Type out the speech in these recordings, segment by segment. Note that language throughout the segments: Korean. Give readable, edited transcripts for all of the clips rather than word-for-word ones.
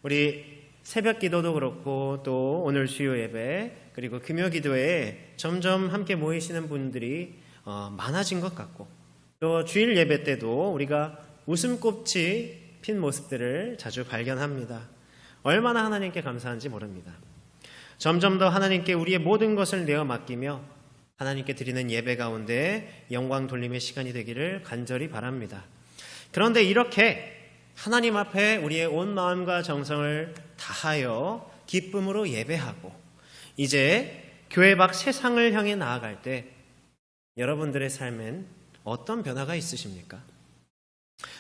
우리 새벽 기도도 그렇고 또 오늘 주요 예배 그리고 금요 기도에 점점 함께 모이시는 분들이 많아진 것 같고 또 주일 예배 때도 우리가 웃음꽃이 핀 모습들을 자주 발견합니다. 얼마나 하나님께 감사한지 모릅니다. 점점 더 하나님께 우리의 모든 것을 내어 맡기며 하나님께 드리는 예배 가운데 영광 돌림의 시간이 되기를 간절히 바랍니다. 그런데 이렇게 하나님 앞에 우리의 온 마음과 정성을 다하여 기쁨으로 예배하고 이제 교회 밖 세상을 향해 나아갈 때 여러분들의 삶엔 어떤 변화가 있으십니까?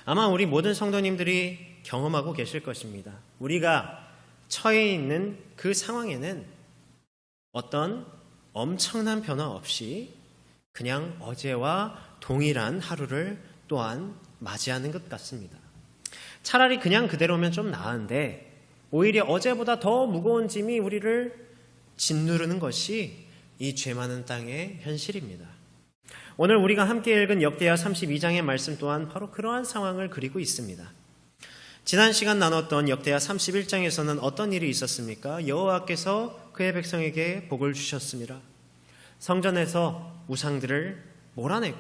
아마 우리 모든 성도님들이 경험하고 계실 것입니다. 우리가 처해 있는 그 상황에는 어떤 엄청난 변화 없이 그냥 어제와 동일한 하루를 또한 맞이하는 것 같습니다. 차라리 그냥 그대로면 좀 나은데 오히려 어제보다 더 무거운 짐이 우리를 짓누르는 것이 이 죄 많은 땅의 현실입니다. 오늘 우리가 함께 읽은 역대하 32장의 말씀 또한 바로 그러한 상황을 그리고 있습니다. 지난 시간 나눴던 역대하 31장에서는 어떤 일이 있었습니까? 여호와께서 그의 백성에게 복을 주셨습니다. 성전에서 우상들을 몰아내고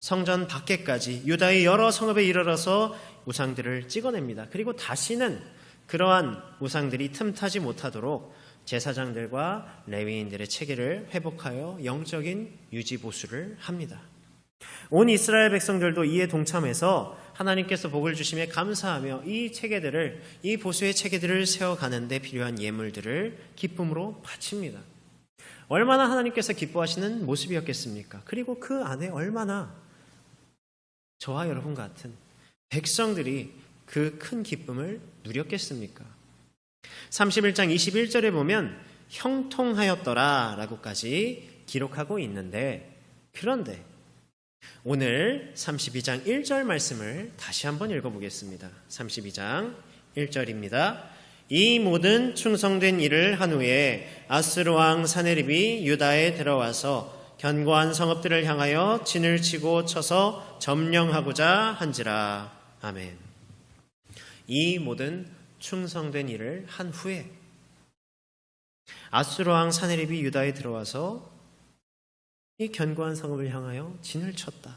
성전 밖에까지 유다의 여러 성읍에 이르러서 우상들을 찍어냅니다. 그리고 다시는 그러한 우상들이 틈타지 못하도록 제사장들과 레위인들의 체계를 회복하여 영적인 유지보수를 합니다. 온 이스라엘 백성들도 이에 동참해서 하나님께서 복을 주심에 감사하며 이 보수의 체계들을 세워가는 데 필요한 예물들을 기쁨으로 바칩니다. 얼마나 하나님께서 기뻐하시는 모습이었겠습니까? 그리고 그 안에 얼마나 저와 여러분 같은 백성들이 그 큰 기쁨을 누렸겠습니까? 31장 21절에 보면 형통하였더라 라고까지 기록하고 있는데 그런데 오늘 32장 1절 말씀을 다시 한번 읽어보겠습니다. 32장 1절입니다. 이 모든 충성된 일을 한 후에 아수르 왕 사네립이 유다에 들어와서 견고한 성읍들을 향하여 진을 치고 쳐서 점령하고자 한지라. 아멘. 이 모든 충성된 일을 한 후에 아수르 왕 사네립이 유다에 들어와서 이 견고한 성읍을 향하여 진을 쳤다.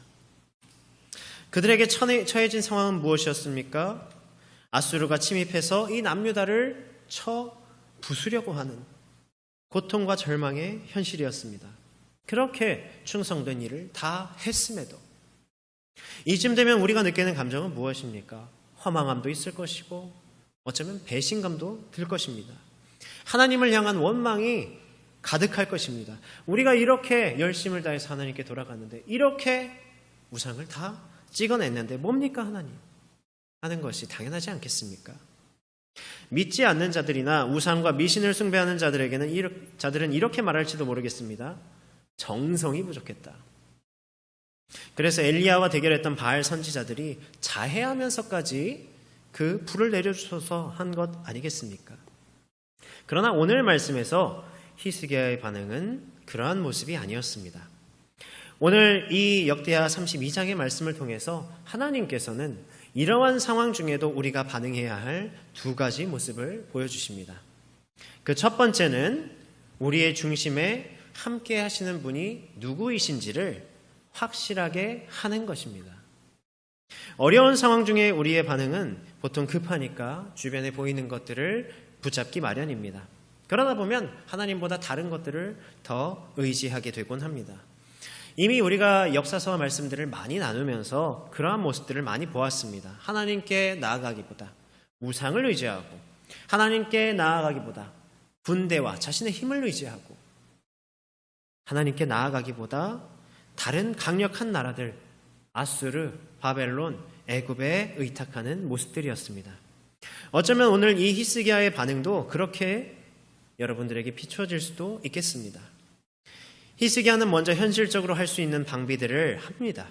그들에게 처해진 상황은 무엇이었습니까? 아수르가 침입해서 이 남유다를 쳐 부수려고 하는 고통과 절망의 현실이었습니다. 그렇게 충성된 일을 다 했음에도 이쯤 되면 우리가 느끼는 감정은 무엇입니까? 허망함도 있을 것이고 어쩌면 배신감도 들 것입니다. 하나님을 향한 원망이 가득할 것입니다. 우리가 이렇게 열심을 다해서 하나님께 돌아갔는데 이렇게 우상을 다 찍어냈는데 뭡니까 하나님? 하는 것이 당연하지 않겠습니까? 믿지 않는 자들이나 우상과 미신을 숭배하는 자들은 이렇게 말할지도 모르겠습니다. 정성이 부족했다. 그래서 엘리야와 대결했던 바알 선지자들이 자해하면서까지 그 불을 내려주셔서 한 것 아니겠습니까? 그러나 오늘 말씀에서 히스기야의 반응은 그러한 모습이 아니었습니다. 오늘 이 역대하 32장의 말씀을 통해서 하나님께서는 이러한 상황 중에도 우리가 반응해야 할 두 가지 모습을 보여주십니다. 그 첫 번째는 우리의 중심에 함께 하시는 분이 누구이신지를 확실하게 하는 것입니다. 어려운 상황 중에 우리의 반응은 보통 급하니까 주변에 보이는 것들을 붙잡기 마련입니다. 그러다 보면 하나님보다 다른 것들을 더 의지하게 되곤 합니다. 이미 우리가 역사서와 말씀들을 많이 나누면서 그러한 모습들을 많이 보았습니다. 하나님께 나아가기보다 우상을 의지하고 하나님께 나아가기보다 군대와 자신의 힘을 의지하고 하나님께 나아가기보다 다른 강력한 나라들 아수르, 바벨론, 애굽에 의탁하는 모습들이었습니다. 어쩌면 오늘 이 히스기야의 반응도 그렇게 여러분들에게 비춰질 수도 있겠습니다. 히스기야는 먼저 현실적으로 할 수 있는 방비들을 합니다.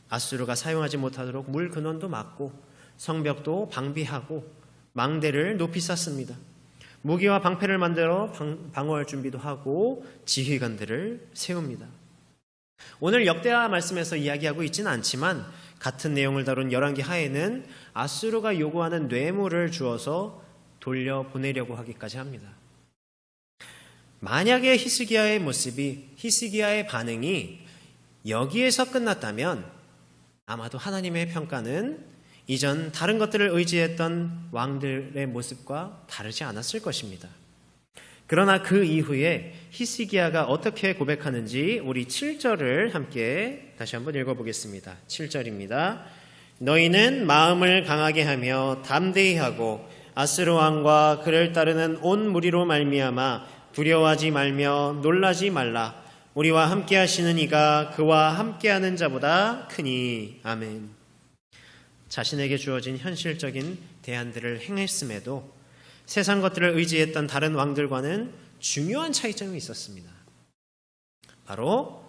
아수르가 사용하지 못하도록 물 근원도 막고 성벽도 방비하고 망대를 높이 쌓습니다. 무기와 방패를 만들어 방어할 준비도 하고 지휘관들을 세웁니다. 오늘 역대하 말씀에서 이야기하고 있지는 않지만 같은 내용을 다룬 열왕기 하에는 아수르가 요구하는 뇌물을 주어서 돌려보내려고 하기까지 합니다. 만약에 히스기야의 반응이 여기에서 끝났다면 아마도 하나님의 평가는 이전 다른 것들을 의지했던 왕들의 모습과 다르지 않았을 것입니다. 그러나 그 이후에 히스기야가 어떻게 고백하는지 우리 7절을 함께 다시 한번 읽어보겠습니다. 7절입니다. 너희는 마음을 강하게 하며 담대히 하고 아스루 왕과 그를 따르는 온 무리로 말미암아 두려워하지 말며 놀라지 말라. 우리와 함께 하시는 이가 그와 함께하는 자보다 크니. 아멘. 자신에게 주어진 현실적인 대안들을 행했음에도 세상 것들을 의지했던 다른 왕들과는 중요한 차이점이 있었습니다. 바로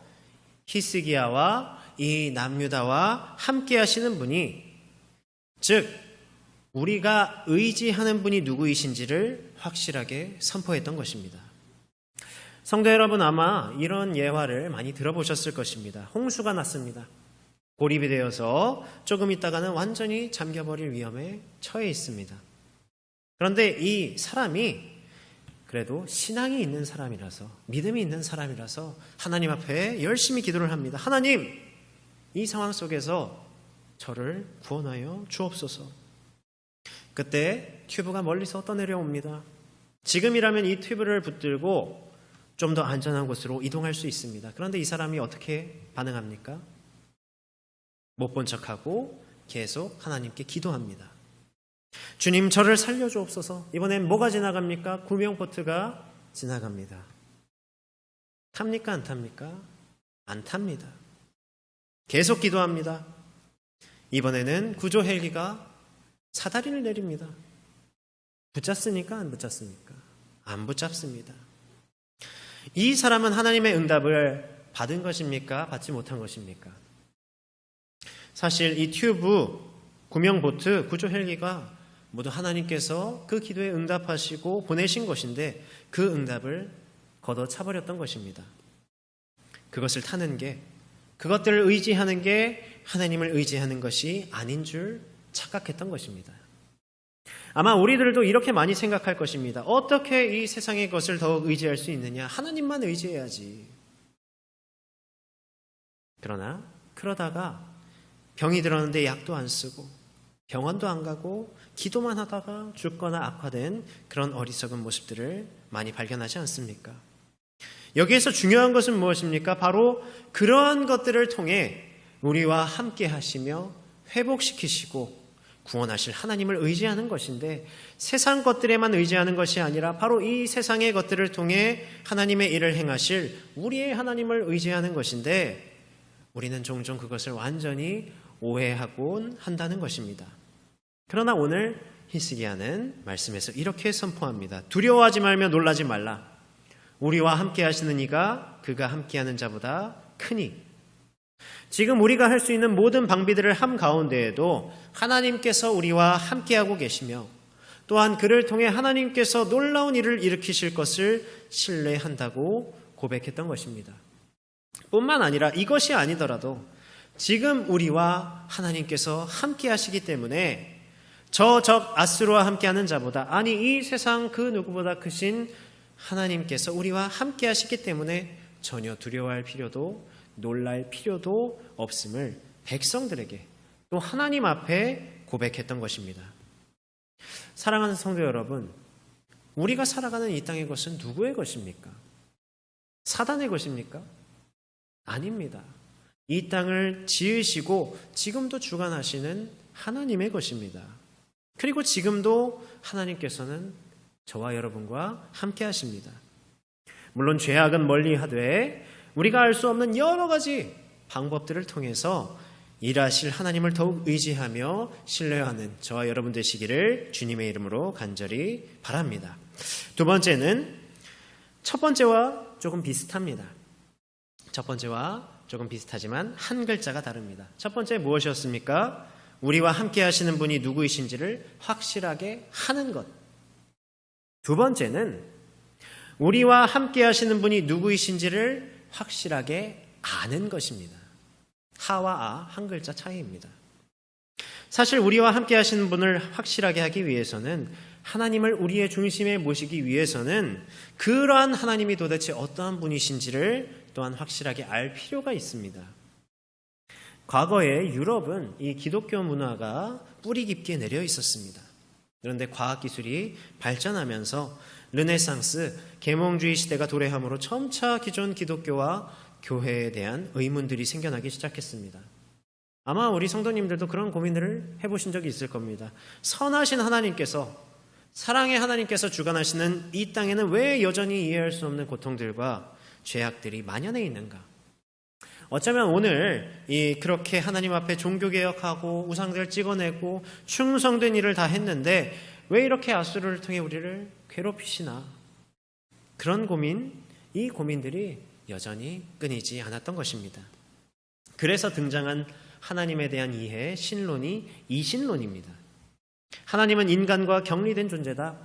히스기야와 이 남유다와 함께 하시는 분이, 즉 우리가 의지하는 분이 누구이신지를 확실하게 선포했던 것입니다. 성도 여러분, 아마 이런 예화를 많이 들어보셨을 것입니다. 홍수가 났습니다. 고립이 되어서 조금 있다가는 완전히 잠겨버릴 위험에 처해 있습니다. 그런데 이 사람이 그래도 신앙이 있는 사람이라서, 믿음이 있는 사람이라서 하나님 앞에 열심히 기도를 합니다. 하나님, 이 상황 속에서 저를 구원하여 주옵소서. 그때 튜브가 멀리서 떠내려옵니다. 지금이라면 이 튜브를 붙들고 좀 더 안전한 곳으로 이동할 수 있습니다. 그런데 이 사람이 어떻게 반응합니까? 못 본 척하고 계속 하나님께 기도합니다. 주님, 저를 살려주옵소서. 이번엔 뭐가 지나갑니까? 구명보트가 지나갑니다. 탑니까? 안 탑니까? 안 탑니다. 계속 기도합니다. 이번에는 구조 헬기가 사다리를 내립니다. 붙잡습니까? 안 붙잡습니까? 안 붙잡습니다. 이 사람은 하나님의 응답을 받은 것입니까? 받지 못한 것입니까? 사실 이 튜브, 구명보트, 구조 헬기가 모두 하나님께서 그 기도에 응답하시고 보내신 것인데 그 응답을 걷어차버렸던 것입니다. 그것을 타는 게, 그것들을 의지하는 게 하나님을 의지하는 것이 아닌 줄 착각했던 것입니다. 아마 우리들도 이렇게 많이 생각할 것입니다. 어떻게 이 세상의 것을 더욱 의지할 수 있느냐? 하나님만 의지해야지. 그러다가 병이 들었는데 약도 안 쓰고 병원도 안 가고 기도만 하다가 죽거나 악화된 그런 어리석은 모습들을 많이 발견하지 않습니까? 여기에서 중요한 것은 무엇입니까? 바로 그러한 것들을 통해 우리와 함께 하시며 회복시키시고 구원하실 하나님을 의지하는 것인데, 세상 것들에만 의지하는 것이 아니라 바로 이 세상의 것들을 통해 하나님의 일을 행하실 우리의 하나님을 의지하는 것인데, 우리는 종종 그것을 완전히 오해하곤 한다는 것입니다. 그러나 오늘 히스기야는 말씀에서 이렇게 선포합니다. 두려워하지 말며 놀라지 말라. 우리와 함께 하시는 이가 그가 함께하는 자보다 크니. 지금 우리가 할 수 있는 모든 방비들을 함 가운데에도 하나님께서 우리와 함께하고 계시며 또한 그를 통해 하나님께서 놀라운 일을 일으키실 것을 신뢰한다고 고백했던 것입니다. 뿐만 아니라 이것이 아니더라도 지금 우리와 하나님께서 함께하시기 때문에 저적 아스루와 함께하는 자보다, 아니 이 세상 그 누구보다 크신 하나님께서 우리와 함께하시기 때문에 전혀 두려워할 필요도 놀랄 필요도 없음을 백성들에게 또 하나님 앞에 고백했던 것입니다. 사랑하는 성도 여러분, 우리가 살아가는 이 땅의 것은 누구의 것입니까? 사단의 것입니까? 아닙니다. 이 땅을 지으시고 지금도 주관하시는 하나님의 것입니다. 그리고 지금도 하나님께서는 저와 여러분과 함께 하십니다. 물론 죄악은 멀리 하되 우리가 알 수 없는 여러 가지 방법들을 통해서 일하실 하나님을 더욱 의지하며 신뢰하는 저와 여러분 되시기를 주님의 이름으로 간절히 바랍니다. 두 번째는 첫 번째와 조금 비슷합니다. 첫 번째와 조금 비슷하지만 한 글자가 다릅니다. 첫 번째 무엇이었습니까? 우리와 함께 하시는 분이 누구이신지를 확실하게 하는 것. 두 번째는 우리와 함께 하시는 분이 누구이신지를 확실하게 아는 것입니다. 하와 아, 한 글자 차이입니다. 사실 우리와 함께 하시는 분을 확실하게 하기 위해서는 하나님을 우리의 중심에 모시기 위해서는 그러한 하나님이 도대체 어떠한 분이신지를 또한 확실하게 알 필요가 있습니다. 과거에 유럽은 이 기독교 문화가 뿌리 깊게 내려 있었습니다. 그런데 과학기술이 발전하면서 르네상스, 계몽주의 시대가 도래함으로 점차 기존 기독교와 교회에 대한 의문들이 생겨나기 시작했습니다. 아마 우리 성도님들도 그런 고민을 해보신 적이 있을 겁니다. 선하신 하나님께서, 사랑의 하나님께서 주관하시는 이 땅에는 왜 여전히 이해할 수 없는 고통들과 죄악들이 만연해 있는가? 어쩌면 오늘 그렇게 하나님 앞에 종교개혁하고 우상들을 찍어내고 충성된 일을 다 했는데 왜 이렇게 아수르를 통해 우리를 괴롭히시나? 그런 이 고민들이 여전히 끊이지 않았던 것입니다. 그래서 등장한 하나님에 대한 이해, 신론이 이신론입니다. 하나님은 인간과 격리된 존재다.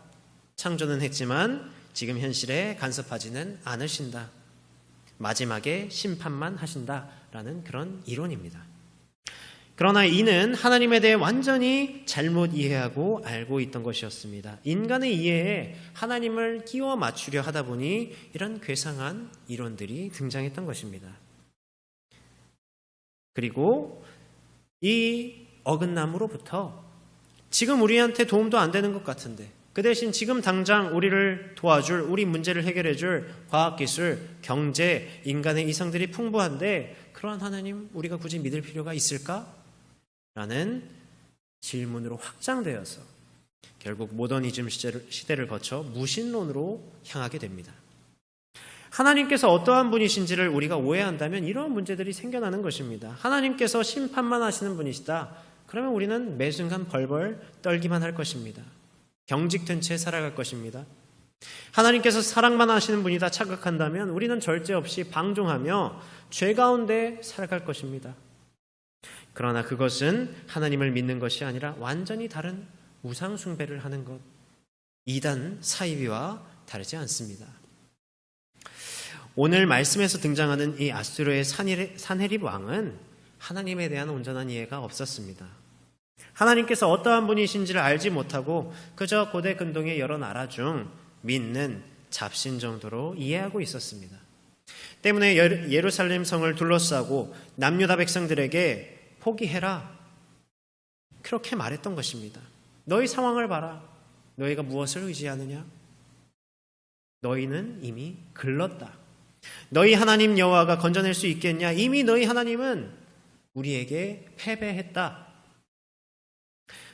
창조는 했지만 지금 현실에 간섭하지는 않으신다. 마지막에 심판만 하신다라는 그런 이론입니다. 그러나 이는 하나님에 대해 완전히 잘못 이해하고 알고 있던 것이었습니다. 인간의 이해에 하나님을 끼워 맞추려 하다 보니 이런 괴상한 이론들이 등장했던 것입니다. 그리고 이 어긋남으로부터 지금 우리한테 도움도 안 되는 것 같은데 그 대신 지금 당장 우리를 도와줄, 우리 문제를 해결해줄 과학기술, 경제, 인간의 이성들이 풍부한데 그러한 하나님 우리가 굳이 믿을 필요가 있을까? 라는 질문으로 확장되어서 결국 모더니즘 시대를 거쳐 무신론으로 향하게 됩니다. 하나님께서 어떠한 분이신지를 우리가 오해한다면 이런 문제들이 생겨나는 것입니다. 하나님께서 심판만 하시는 분이시다. 그러면 우리는 매 순간 벌벌 떨기만 할 것입니다. 경직된 채 살아갈 것입니다. 하나님께서 사랑만 하시는 분이다 착각한다면 우리는 절제 없이 방종하며 죄 가운데 살아갈 것입니다. 그러나 그것은 하나님을 믿는 것이 아니라 완전히 다른 우상 숭배를 하는 것, 이단 사이비와 다르지 않습니다. 오늘 말씀에서 등장하는 이 아수르의 산헤립 왕은 하나님에 대한 온전한 이해가 없었습니다. 하나님께서 어떠한 분이신지를 알지 못하고 그저 고대 근동의 여러 나라 중 믿는 잡신 정도로 이해하고 있었습니다. 때문에 예루살렘 성을 둘러싸고 남유다 백성들에게 포기해라, 그렇게 말했던 것입니다. 너희 상황을 봐라. 너희가 무엇을 의지하느냐? 너희는 이미 글렀다. 너희 하나님 여호와가 건져낼 수 있겠냐? 이미 너희 하나님은 우리에게 패배했다.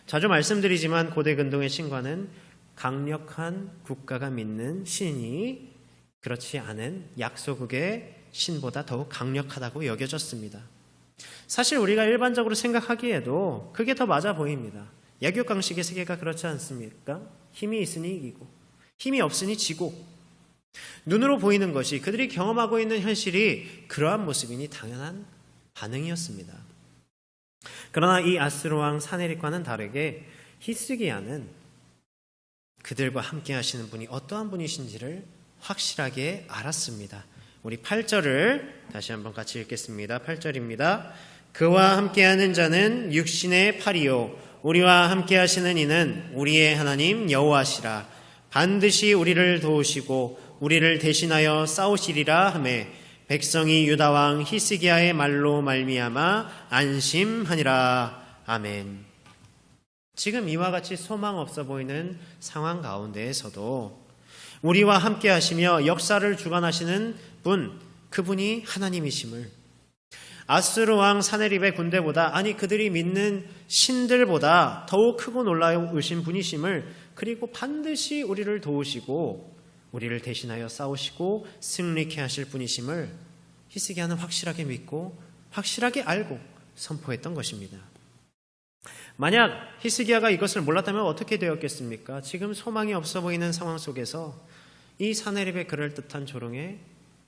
자주 말씀드리지만 고대 근동의 신과는 강력한 국가가 믿는 신이 그렇지 않은 약소국의 신보다 더욱 강력하다고 여겨졌습니다. 사실 우리가 일반적으로 생각하기에도 그게 더 맞아 보입니다. 약육강식의 세계가 그렇지 않습니까? 힘이 있으니 이기고 힘이 없으니 지고, 눈으로 보이는 것이 그들이 경험하고 있는 현실이 그러한 모습이니 당연한 반응이었습니다. 그러나 이 아수르 왕 산헤립과는 다르게 히스기야는 그들과 함께 하시는 분이 어떠한 분이신지를 확실하게 알았습니다. 우리 8절을 다시 한번 같이 읽겠습니다. 8절입니다. 그와 함께하는 자는 육신의 팔이요 우리와 함께하시는 이는 우리의 하나님 여호와시라. 반드시 우리를 도우시고 우리를 대신하여 싸우시리라 하매 백성이 유다 왕 히스기야의 말로 말미암아 안심하니라. 아멘. 지금 이와 같이 소망 없어 보이는 상황 가운데에서도 우리와 함께 하시며 역사를 주관하시는 분, 그분이 하나님이심을, 아수르 왕 산헤립의 군대보다, 아니 그들이 믿는 신들보다 더욱 크고 놀라우신 분이심을, 그리고 반드시 우리를 도우시고 우리를 대신하여 싸우시고 승리케 하실 분이심을 히스기야는 확실하게 믿고 확실하게 알고 선포했던 것입니다. 만약 히스기야가 이것을 몰랐다면 어떻게 되었겠습니까? 지금 소망이 없어 보이는 상황 속에서 이 산헤립의 그럴듯한 조롱에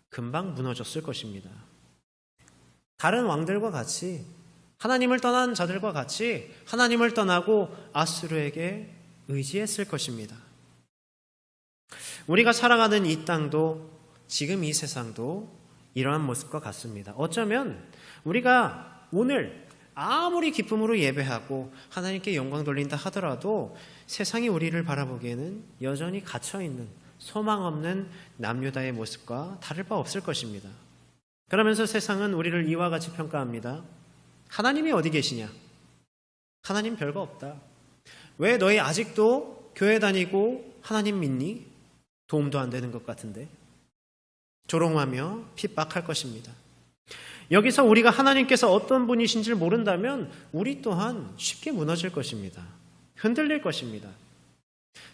금방 무너졌을 것입니다. 다른 왕들과 같이, 하나님을 떠난 자들과 같이 하나님을 떠나고 아수르에게 의지했을 것입니다. 우리가 살아가는 이 땅도 지금 이 세상도 이러한 모습과 같습니다. 어쩌면 우리가 오늘 아무리 기쁨으로 예배하고 하나님께 영광 돌린다 하더라도 세상이 우리를 바라보기에는 여전히 갇혀있는 소망 없는 남유다의 모습과 다를 바 없을 것입니다. 그러면서 세상은 우리를 이와 같이 평가합니다. 하나님이 어디 계시냐? 하나님 별거 없다. 왜 너희 아직도 교회 다니고 하나님 믿니? 도움도 안 되는 것 같은데. 조롱하며 핍박할 것입니다. 여기서 우리가 하나님께서 어떤 분이신지를 모른다면 우리 또한 쉽게 무너질 것입니다. 흔들릴 것입니다.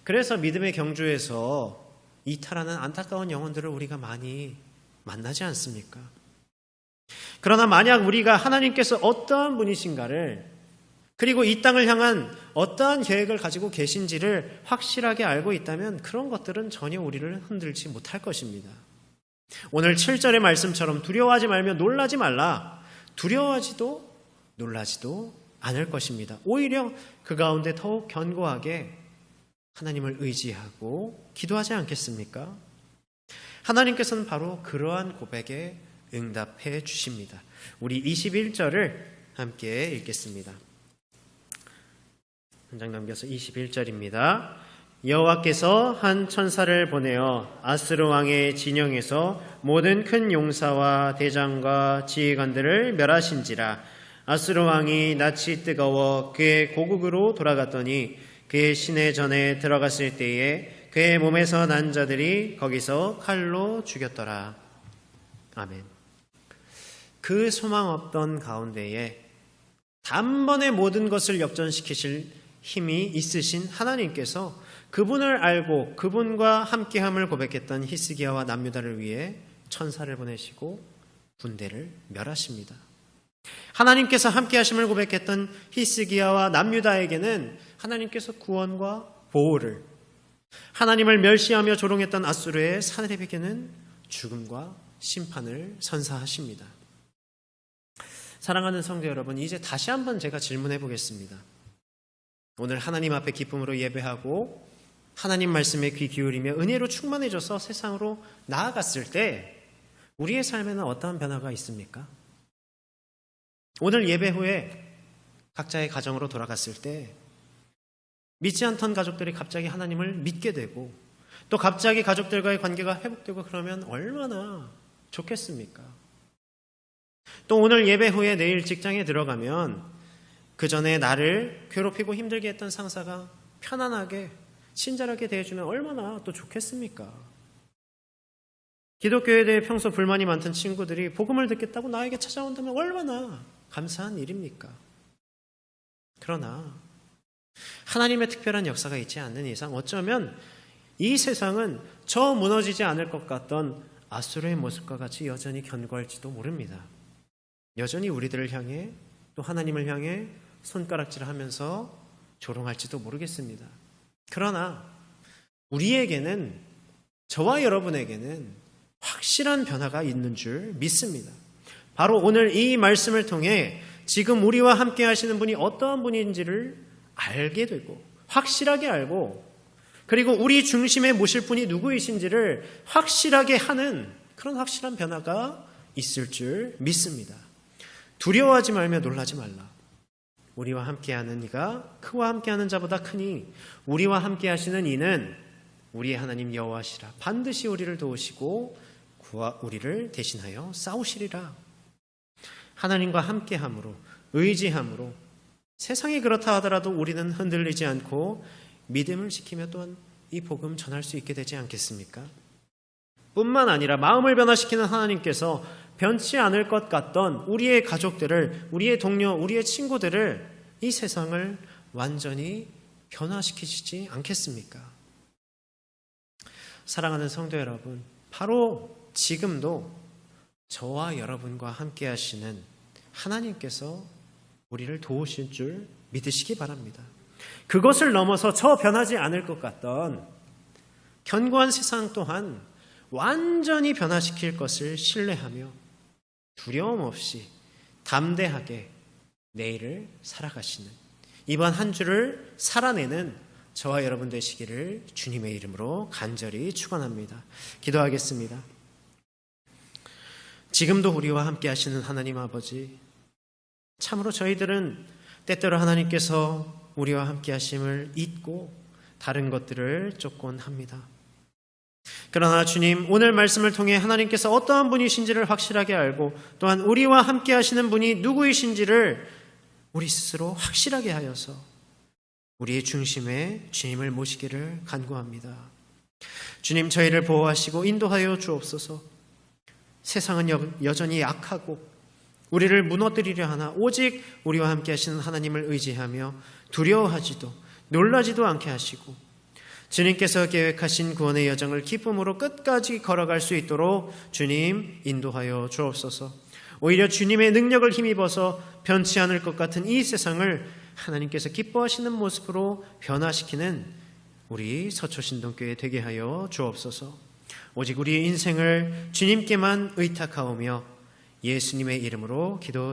그래서 믿음의 경주에서 이탈하는 안타까운 영혼들을 우리가 많이 만나지 않습니까? 그러나 만약 우리가 하나님께서 어떠한 분이신가를 그리고 이 땅을 향한 어떠한 계획을 가지고 계신지를 확실하게 알고 있다면 그런 것들은 전혀 우리를 흔들지 못할 것입니다. 오늘 7절의 말씀처럼 두려워하지 말며 놀라지 말라. 두려워하지도 놀라지도 않을 것입니다. 오히려 그 가운데 더욱 견고하게 하나님을 의지하고 기도하지 않겠습니까? 하나님께서는 바로 그러한 고백에 응답해 주십니다. 우리 21절을 함께 읽겠습니다. 한 장 넘겨서 21절입니다. 여호와께서 한 천사를 보내어 아스루 왕의 진영에서 모든 큰 용사와 대장과 지휘관들을 멸하신지라. 아스루 왕이 낯이 뜨거워 그의 고국으로 돌아갔더니 그의 시내전에 들어갔을 때에 그의 몸에서 난 자들이 거기서 칼로 죽였더라. 아멘. 그 소망 없던 가운데에 단번에 모든 것을 역전시키실 힘이 있으신 하나님께서 그분을 알고 그분과 함께함을 고백했던 히스기야와 남유다를 위해 천사를 보내시고 군대를 멸하십니다. 하나님께서 함께하심을 고백했던 히스기야와 남유다에게는 하나님께서 구원과 보호를, 하나님을 멸시하며 조롱했던 아수르의 사내립에게는 죽음과 심판을 선사하십니다. 사랑하는 성도 여러분, 이제 다시 한번 제가 질문해 보겠습니다. 오늘 하나님 앞에 기쁨으로 예배하고 하나님 말씀에 귀 기울이며 은혜로 충만해져서 세상으로 나아갔을 때 우리의 삶에는 어떠한 변화가 있습니까? 오늘 예배 후에 각자의 가정으로 돌아갔을 때 믿지 않던 가족들이 갑자기 하나님을 믿게 되고 또 갑자기 가족들과의 관계가 회복되고 그러면 얼마나 좋겠습니까? 또 오늘 예배 후에 내일 직장에 들어가면 그 전에 나를 괴롭히고 힘들게 했던 상사가 편안하게 친절하게 대해주면 얼마나 또 좋겠습니까? 기독교에 대해 평소 불만이 많던 친구들이 복음을 듣겠다고 나에게 찾아온다면 얼마나 감사한 일입니까? 그러나 하나님의 특별한 역사가 있지 않는 이상 어쩌면 이 세상은 저 무너지지 않을 것 같던 아수르의 모습과 같이 여전히 견고할지도 모릅니다. 여전히 우리들을 향해 또 하나님을 향해 손가락질하면서 조롱할지도 모르겠습니다. 그러나 우리에게는, 저와 여러분에게는 확실한 변화가 있는 줄 믿습니다. 바로 오늘 이 말씀을 통해 지금 우리와 함께 하시는 분이 어떠한 분인지를 알게 되고 확실하게 알고 그리고 우리 중심에 모실 분이 누구이신지를 확실하게 하는 그런 확실한 변화가 있을 줄 믿습니다. 두려워하지 말며 놀라지 말라. 우리와 함께하는 이가 그와 함께하는 자보다 크니 우리와 함께하시는 이는 우리의 하나님 여호와시라. 반드시 우리를 도우시고 우리를 대신하여 싸우시리라. 하나님과 함께함으로 의지함으로 세상이 그렇다 하더라도 우리는 흔들리지 않고 믿음을 지키며 또한 이 복음 전할 수 있게 되지 않겠습니까? 뿐만 아니라 마음을 변화시키는 하나님께서 변치 않을 것 같던 우리의 가족들을, 우리의 동료, 우리의 친구들을 이 세상을 완전히 변화시키시지 않겠습니까? 사랑하는 성도 여러분, 바로 지금도 저와 여러분과 함께 하시는 하나님께서 우리를 도우실 줄 믿으시기 바랍니다. 그것을 넘어서 저 변하지 않을 것 같던 견고한 세상 또한 완전히 변화시킬 것을 신뢰하며 두려움 없이 담대하게 내일을 살아가시는 이번 한 주를 살아내는 저와 여러분 되시기를 주님의 이름으로 간절히 축원합니다. 기도하겠습니다. 지금도 우리와 함께 하시는 하나님 아버지, 참으로 저희들은 때때로 하나님께서 우리와 함께 하심을 잊고 다른 것들을 쫓곤 합니다. 그러나 주님, 오늘 말씀을 통해 하나님께서 어떠한 분이신지를 확실하게 알고 또한 우리와 함께 하시는 분이 누구이신지를 우리 스스로 확실하게 하여서 우리의 중심에 주님을 모시기를 간구합니다. 주님, 저희를 보호하시고 인도하여 주옵소서. 세상은 여전히 약하고 우리를 무너뜨리려 하나 오직 우리와 함께 하시는 하나님을 의지하며 두려워하지도 놀라지도 않게 하시고 주님께서 계획하신 구원의 여정을 기쁨으로 끝까지 걸어갈 수 있도록 주님 인도하여 주옵소서. 오히려 주님의 능력을 힘입어서 변치 않을 것 같은 이 세상을 하나님께서 기뻐하시는 모습으로 변화시키는 우리 서초신동교회 되게 하여 주옵소서. 오직 우리의 인생을 주님께만 의탁하오며 예수님의 이름으로 기도